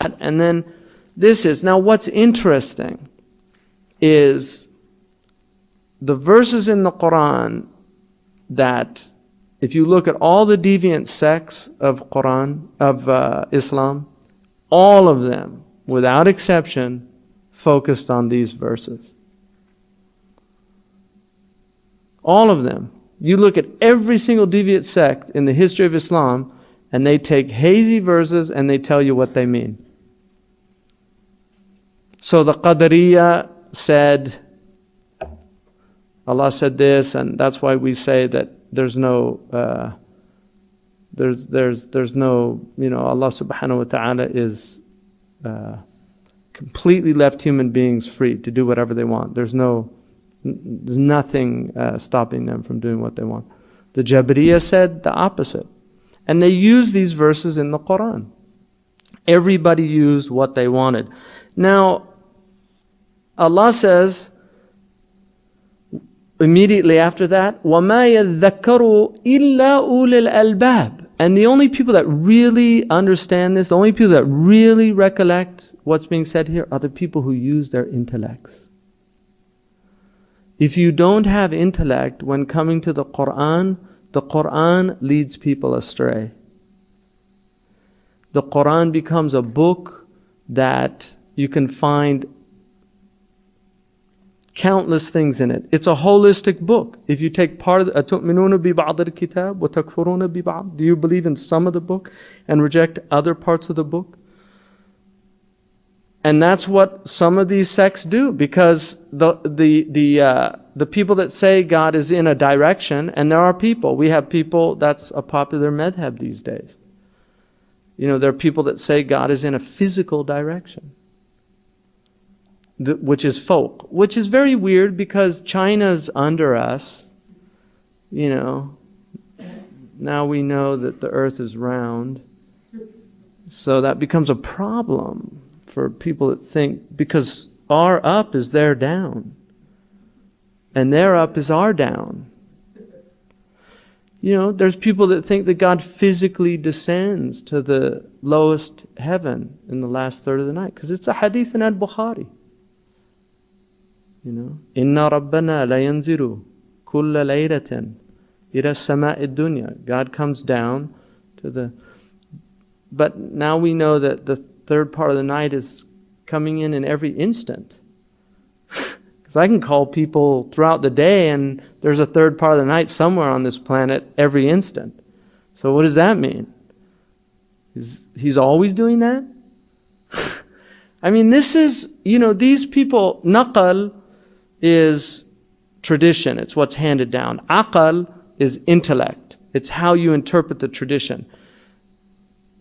And then this is, now what's interesting is the verses in the Quran that, if you look at all the deviant sects of Islam, all of them, without exception, focused on these verses. All of them. You look at every single deviant sect in the history of Islam, and they take hazy verses and they tell you what they mean. So the Qadariyya said, Allah said this, and that's why we say that there's no, Allah subhanahu wa ta'ala is completely left human beings free to do whatever they want. There's nothing stopping them from doing what they want. The Jabriyya said the opposite. And they used these verses in the Quran. Everybody used what they wanted. Now, Allah says, immediately after that, وَمَا يَذَّكَّرُ إِلَّا أُولِي الْأَلْبَابِ. And the only people that really understand this, the only people that really recollect what's being said here, are the people who use their intellects. If you don't have intellect when coming to the Quran leads people astray. The Quran becomes a book that you can find countless things in it. It's a holistic book. If you take part of the أَتُؤْمِنُونَ بِبَعْضِ الْكِتَابِ وَتَكْفُرُونَ بِبَعْضِ, do you believe in some of the book and reject other parts of the book? And that's what some of these sects do, because the people that say God is in a direction, and there are people, we have people, that's a popular madhab these days. There are people that say God is in a physical direction, which is folk, which is very weird because China's under us. Now we know that the earth is round. So that becomes a problem for people that think, because our up is their down, and their up is our down. There's people that think that God physically descends to the lowest heaven in the last third of the night, because it's a hadith in al-Bukhari. Inna Rabbana la yanziru kulla laylatin ila sama'i dunya. God comes down to the... But now we know that the third part of the night is coming in every instant. Because I can call people throughout the day, and there's a third part of the night somewhere on this planet every instant. So what does that mean? He's always doing that? I mean, this is, these people, naqal is tradition. It's what's handed down. Aqal is intellect. It's how you interpret the tradition.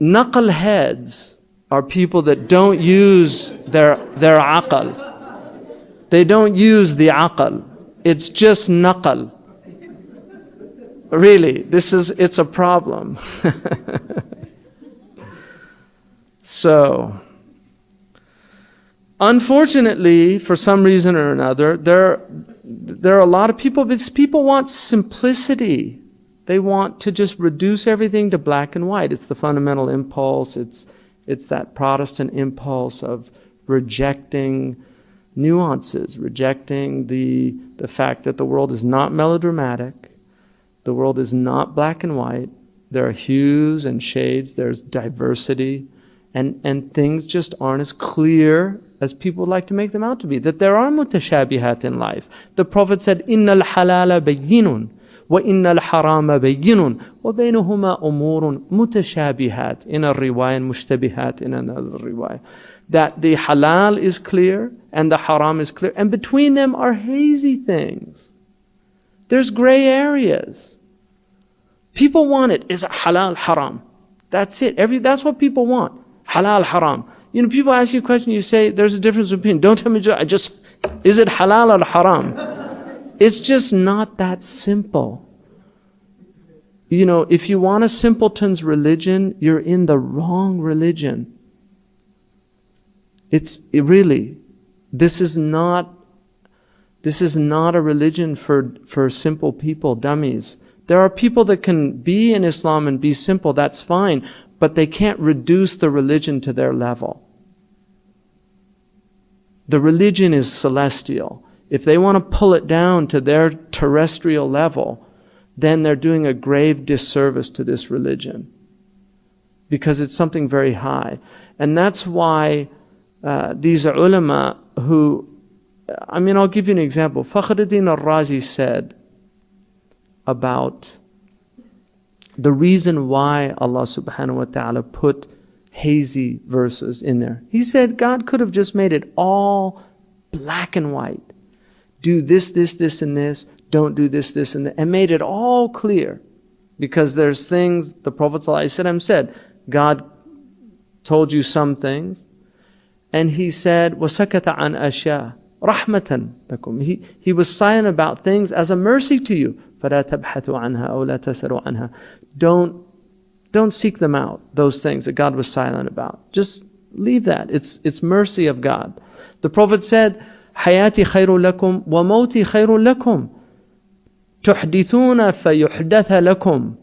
Naqal heads are people that don't use their aqal. They don't use the aqal. It's just naqal. Really, it's a problem. So, unfortunately, for some reason or another, there are a lot of people, but people want simplicity. They want to just reduce everything to black and white. It's the fundamental impulse. It's that Protestant impulse of rejecting nuances, rejecting the fact that the world is not melodramatic. The world is not black and white. There are hues and shades. There's diversity. And things just aren't as clear as people would like to make them out to be. That there are mutashabihat in life. The Prophet said, إِنَّ الْحَلَالَ بَيِّنٌ وَإِنَّ الْحَرَامَ بَيِّنٌ وَبَيْنُهُمَا أُمُورٌ مُتَشَابِهَاتٍ in a riwayah and mushtabihat in another riwayah. That the halal is clear and the haram is clear. And between them are hazy things. There's gray areas. People want it. Is it halal, haram? That's it. That's what people want. Halal, haram. People ask you a question, you say, there's a difference of opinion. Don't tell me, is it halal or haram? It's just not that simple. If you want a simpleton's religion, you're in the wrong religion. This is not a religion for simple people, dummies. There are people that can be in Islam and be simple, that's fine, but they can't reduce the religion to their level. The religion is celestial. If they want to pull it down to their terrestrial level, then they're doing a grave disservice to this religion, because it's something very high. And that's why these ulama who, I'll give you an example. Fakhruddin al-Razi said about the reason why Allah subhanahu wa ta'ala put hazy verses in there. He said God could have just made it all black and white. Do this, this, this, and this. Don't do this, this, and that. And made it all clear. Because there's things, the Prophet ﷺ said, God told you some things. And he said, وَسَكَتَ عَنْ أَشْيَاءَ رَحْمَةً لَكُمْ. He was silent about things as a mercy to you. فَلَا تَبْحَثُوا عَنْهَا أَوْ لَا تَسَرُوا عَنْهَا. Don't seek them out, those things that God was silent about. Just leave that. It's mercy of God. The Prophet said, حَيَاتِي خَيْرٌ لَكُمْ وَمَوْتِي خَيْرٌ لَكُمْ تُحْدِثُونَ فَيُحْدَثَ لَكُمْ.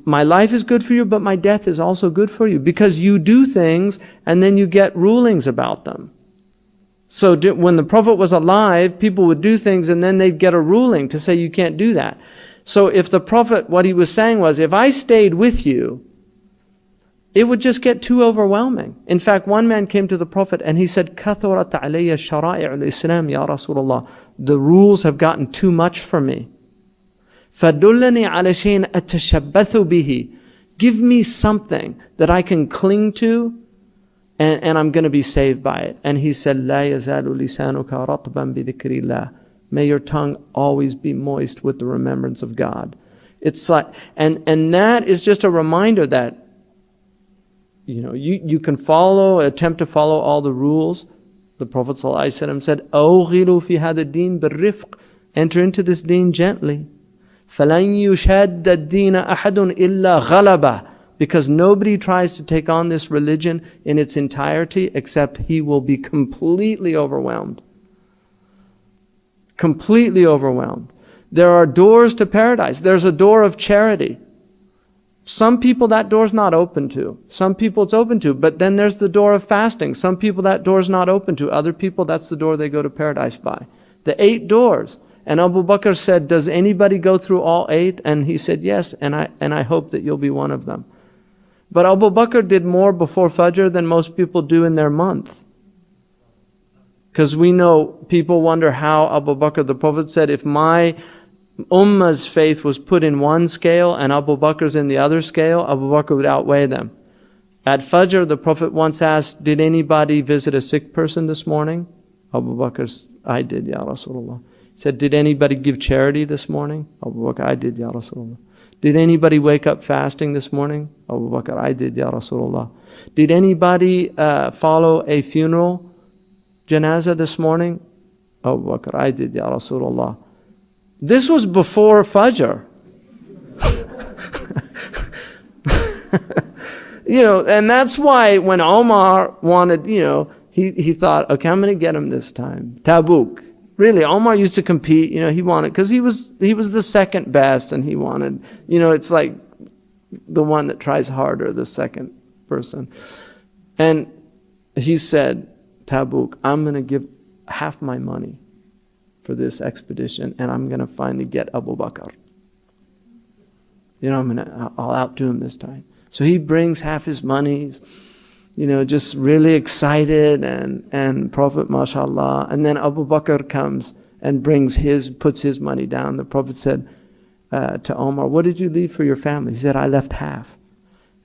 My life is good for you, but my death is also good for you, because you do things and then you get rulings about them. So when the Prophet was alive, people would do things and then they'd get a ruling to say you can't do that. So if the Prophet, what he was saying was, if I stayed with you, it would just get too overwhelming. In fact, one man came to the Prophet and he said, كَثُرَتْ عَلَيَّ شَرَائِعُ الْإِسْلَامِ يَا رَسُولَ اللَّهِ. The rules have gotten too much for me. فَدُلَّنِي عَلَى شَيْءٍ أَتَشَبَّثُ بِهِ. Give me something that I can cling to, and I'm going to be saved by it. And he said, لَا يَزَالُ لِسَانُكَ رَطْبًا بِذِكْرِ اللَّهِ. May your tongue always be moist with the remembrance of God. It's like, and that is just a reminder that, you can attempt to follow all the rules. The Prophet ﷺ said, أَوْغِلُوا فِي هَذَا الدِّينِ بِالرِّفْقِ. Enter into this deen gently. فَلَنْ يُشَادَّ الدِّينَ أَحَدٌ إِلَّا غَلَبَهُ. Because nobody tries to take on this religion in its entirety except he will be completely overwhelmed. Completely overwhelmed. There are doors to paradise. There's a door of charity. Some people that door's not open to. Some people it's open to. But then there's the door of fasting. Some people that door's not open to. Other people, that's the door they go to paradise by. The 8 doors. And Abu Bakr said, does anybody go through all 8? And he said, yes, and I hope that you'll be one of them. But Abu Bakr did more before Fajr than most people do in their month. Because we know, people wonder how Abu Bakr, the Prophet said, if my Ummah's faith was put in one scale and Abu Bakr's in the other scale, Abu Bakr would outweigh them. At Fajr, the Prophet once asked, did anybody visit a sick person this morning? Abu Bakr said, I did, Ya Rasulullah. He said, did anybody give charity this morning? Abu Bakr, I did, Ya Rasulullah. Did anybody wake up fasting this morning? Abu Bakr, I did, Ya Rasulullah. Did anybody follow a funeral janazah this morning? Abu Bakr, I did, Ya Rasulullah. This was before Fajr. And that's why when Omar wanted, he thought, okay, I'm going to get him this time. Tabuk. Really, Omar used to compete, he wanted, because he was the second best, and he wanted, it's like the one that tries harder, the second person. And he said, Tabuk, I'm going to give half my money for this expedition, and I'm going to finally get Abu Bakr. I'll outdo him this time. So he brings half his money, just really excited, and Prophet, mashallah. And then Abu Bakr comes and puts his money down. The Prophet said to Omar, what did you leave for your family? He said, I left half.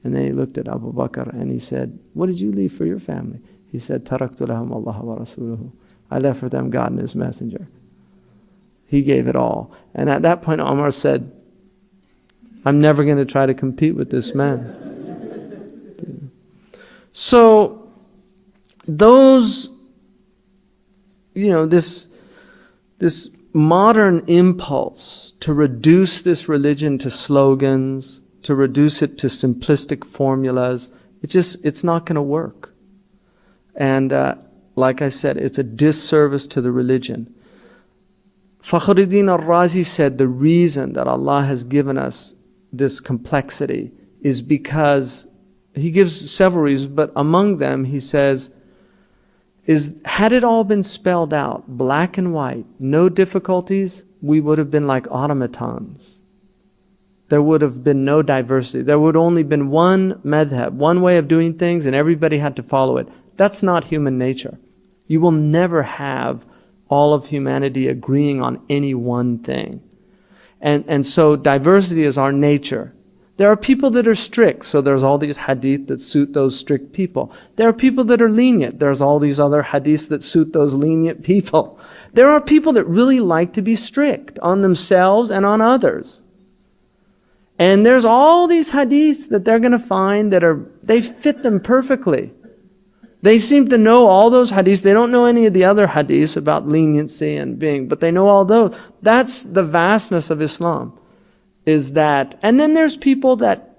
And then he looked at Abu Bakr and he said, what did you leave for your family? He said, Taraktu lahum Allah wa rasuluhu. I left for them God and His Messenger. He gave it all. And at that point, Omar said, I'm never going to try to compete with this man. So, this modern impulse to reduce this religion to slogans, to reduce it to simplistic formulas, it's not going to work. And like I said, it's a disservice to the religion. Fakhruddin al-Razi said the reason that Allah has given us this complexity is because, he gives several reasons, but among them he says, is, had it all been spelled out, black and white, no difficulties, we would have been like automatons. There would have been no diversity. There would only been one madhab, one way of doing things, and everybody had to follow it. That's not human nature. You will never have all of humanity agreeing on any one thing. And so diversity is our nature. There are people that are strict, so there's all these hadith that suit those strict people. There are people that are lenient. There's all these other hadiths that suit those lenient people. There are people that really like to be strict on themselves and on others. And there's all these hadiths that they're going to find that they fit them perfectly. They seem to know all those hadiths. They don't know any of the other hadiths about leniency and being, but they know all those. That's the vastness of Islam. Is that, and then there's people that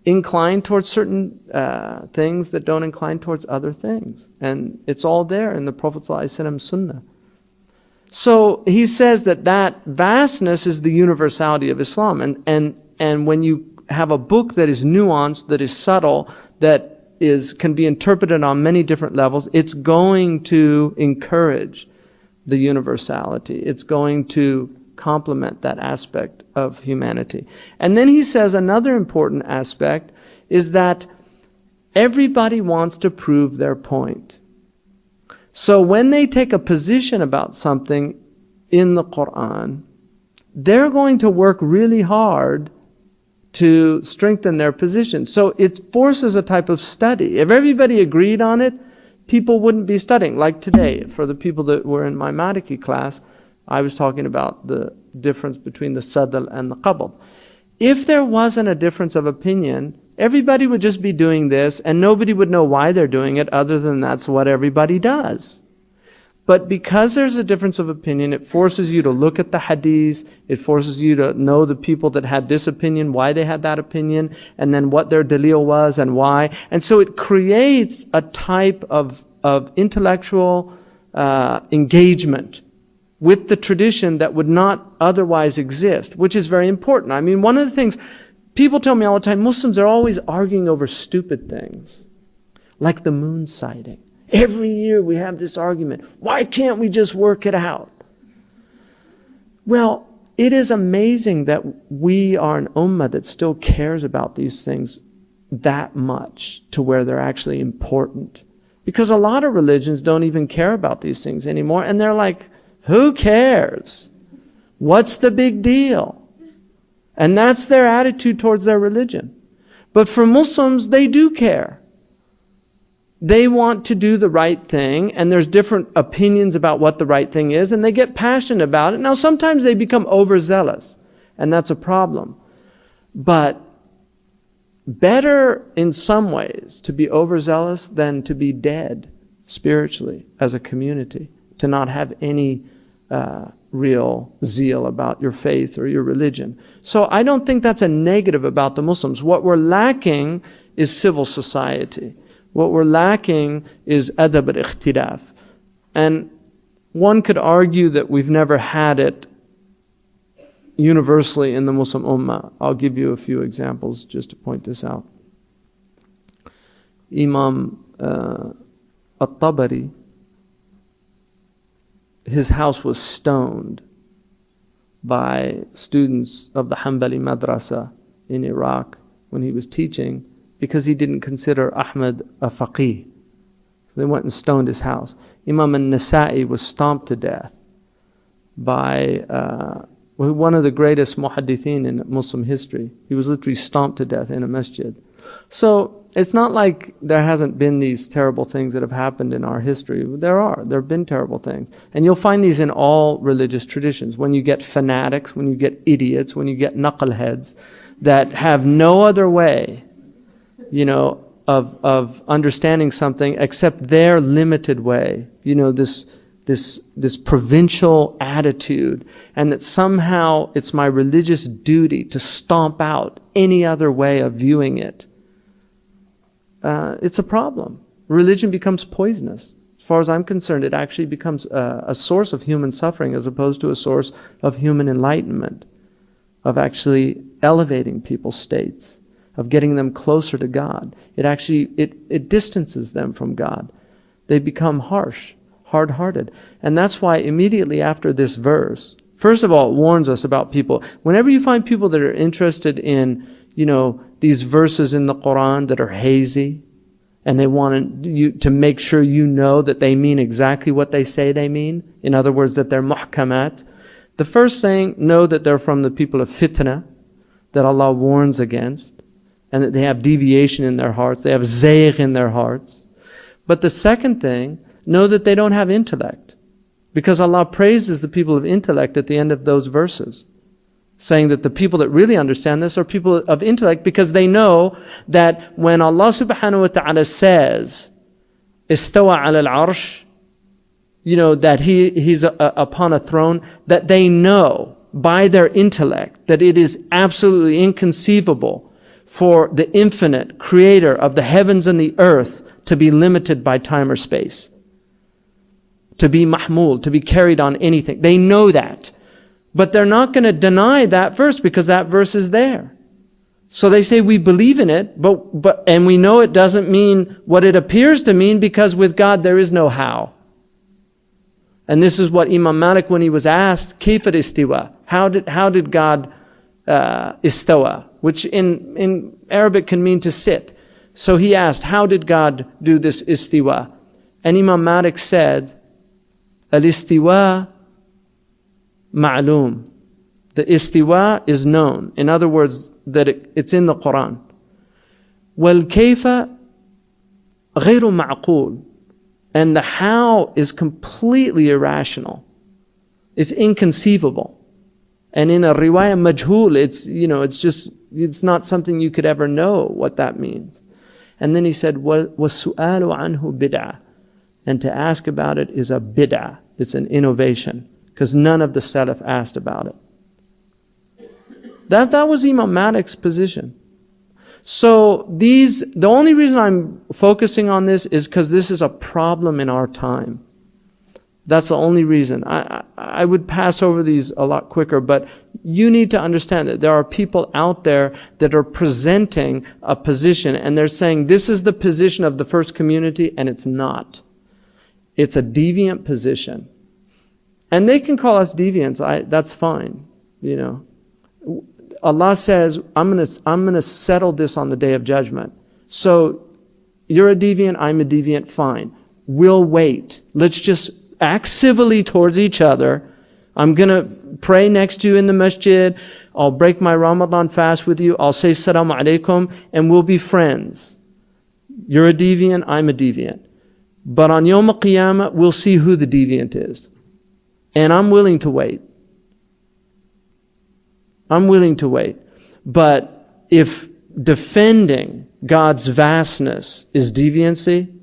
incline towards certain things that don't incline towards other things. And it's all there in the Prophet ﷺ Sunnah. So he says that vastness is the universality of Islam. And when you have a book that is nuanced, that is subtle, that can be interpreted on many different levels, it's going to encourage the universality. It's going to complement that aspect of humanity. And then he says another important aspect is that everybody wants to prove their point. So when they take a position about something in the Quran, they're going to work really hard to strengthen their position. So it forces a type of study. If everybody agreed on it, people wouldn't be studying. Like today, for the people that were in my Maliki class, I was talking about the difference between the sadl and the qabd. If there wasn't a difference of opinion, everybody would just be doing this and nobody would know why they're doing it other than that's what everybody does. But because there's a difference of opinion, it forces you to look at the hadiths, it forces you to know the people that had this opinion, why they had that opinion, and then what their dalil was and why. And so it creates a type of intellectual engagement with the tradition that would not otherwise exist, which is very important. I mean, one of the things, people tell me all the time, Muslims are always arguing over stupid things, like the moon sighting. Every year we have this argument. Why can't we just work it out? Well, it is amazing that we are an ummah that still cares about these things that much to where they're actually important. Because a lot of religions don't even care about these things anymore, and they're like, who cares? What's the big deal? And that's their attitude towards their religion. But for Muslims, they do care. They want to do the right thing, and there's different opinions about what the right thing is, and they get passionate about it. Now, sometimes they become overzealous, and that's a problem. But better in some ways to be overzealous than to be dead spiritually as a community, to not have any real zeal about your faith or your religion. So I don't think that's a negative about the Muslims. What we're lacking is civil society. What we're lacking is adab al-ikhtilaf. And one could argue that we've never had it universally in the Muslim Ummah. I'll give you a few examples just to point this out. Imam al-Tabari, his house was stoned by students of the Hanbali Madrasa in Iraq when he was teaching because he didn't consider Ahmad a faqih. So they went and stoned his house. Imam al-Nasa'i was stomped to death by one of the greatest muhaddithin in Muslim history. He was literally stomped to death in a masjid. So it's not like there hasn't been these terrible things that have happened in our history. There have been terrible things. And you'll find these in all religious traditions. When you get fanatics, when you get idiots, when you get knuckleheads that have no other way, of understanding something except their limited way. This provincial attitude, and that somehow it's my religious duty to stomp out any other way of viewing it. It's a problem. Religion becomes poisonous. As far as I'm concerned, it actually becomes a source of human suffering as opposed to a source of human enlightenment, of actually elevating people's states. of getting them closer to God. It distances them from God. They become harsh, hard-hearted. And that's why immediately after this verse, first of all, it warns us about people. Whenever you find people that are interested in, these verses in the Quran that are hazy, and they want you to make sure you know that they mean exactly what they say they mean, in other words, that they're muhkamat, the first thing, know that they're from the people of fitna, that Allah warns against, and that they have deviation in their hearts, they have zayg in their hearts. But the second thing, know that they don't have intellect. Because Allah praises the people of intellect at the end of those verses, saying that the people that really understand this are people of intellect, because they know that when Allah subhanahu wa ta'ala says, istawa ala al-arsh, that He's upon a throne, that they know by their intellect that it is absolutely inconceivable for the infinite creator of the heavens and the earth to be limited by time or space, to be mahmul, to be carried on anything. They know that. But they're not going to deny that verse, because that verse is there. So they say, we believe in it, and we know it doesn't mean what it appears to mean, because with God there is no how. And this is what Imam Malik, when he was asked, Kayfa istiwa? How did God istawa? Which in Arabic can mean to sit. So he asked, how did God do this istiwa? And Imam Malik said, al-istiwa ma'loom. The istiwa is known. In other words, that it's in the Quran. Wal-kayfa ghayru ma'qool. And the how is completely irrational. It's inconceivable. And in a riwayah majhul, it's not something you could ever know what that means. And then he said, وَالسُّؤَالُ عَنْهُ بِدْعَةٌ. And to ask about it is a bid'ah. It's an innovation. Because none of the Salaf asked about it. That was Imam Malik's position. So the only reason I'm focusing on this is because this is a problem in our time. That's the only reason. I would pass over these a lot quicker, but you need to understand that there are people out there that are presenting a position, and they're saying this is the position of the first community, and it's not. It's a deviant position. And they can call us deviants. That's fine. Allah says, I'm going to settle this on the Day of Judgment. So you're a deviant, I'm a deviant, fine. We'll wait. Let's just act civilly towards each other. I'm going to pray next to you in the masjid. I'll break my Ramadan fast with you. I'll say Assalamu alaikum, and we'll be friends. You're a deviant, I'm a deviant. But on Yawm al-Qiyamah, we'll see who the deviant is. And I'm willing to wait. I'm willing to wait. But if defending God's vastness is deviancy,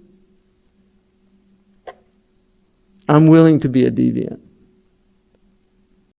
I'm willing to be a deviant.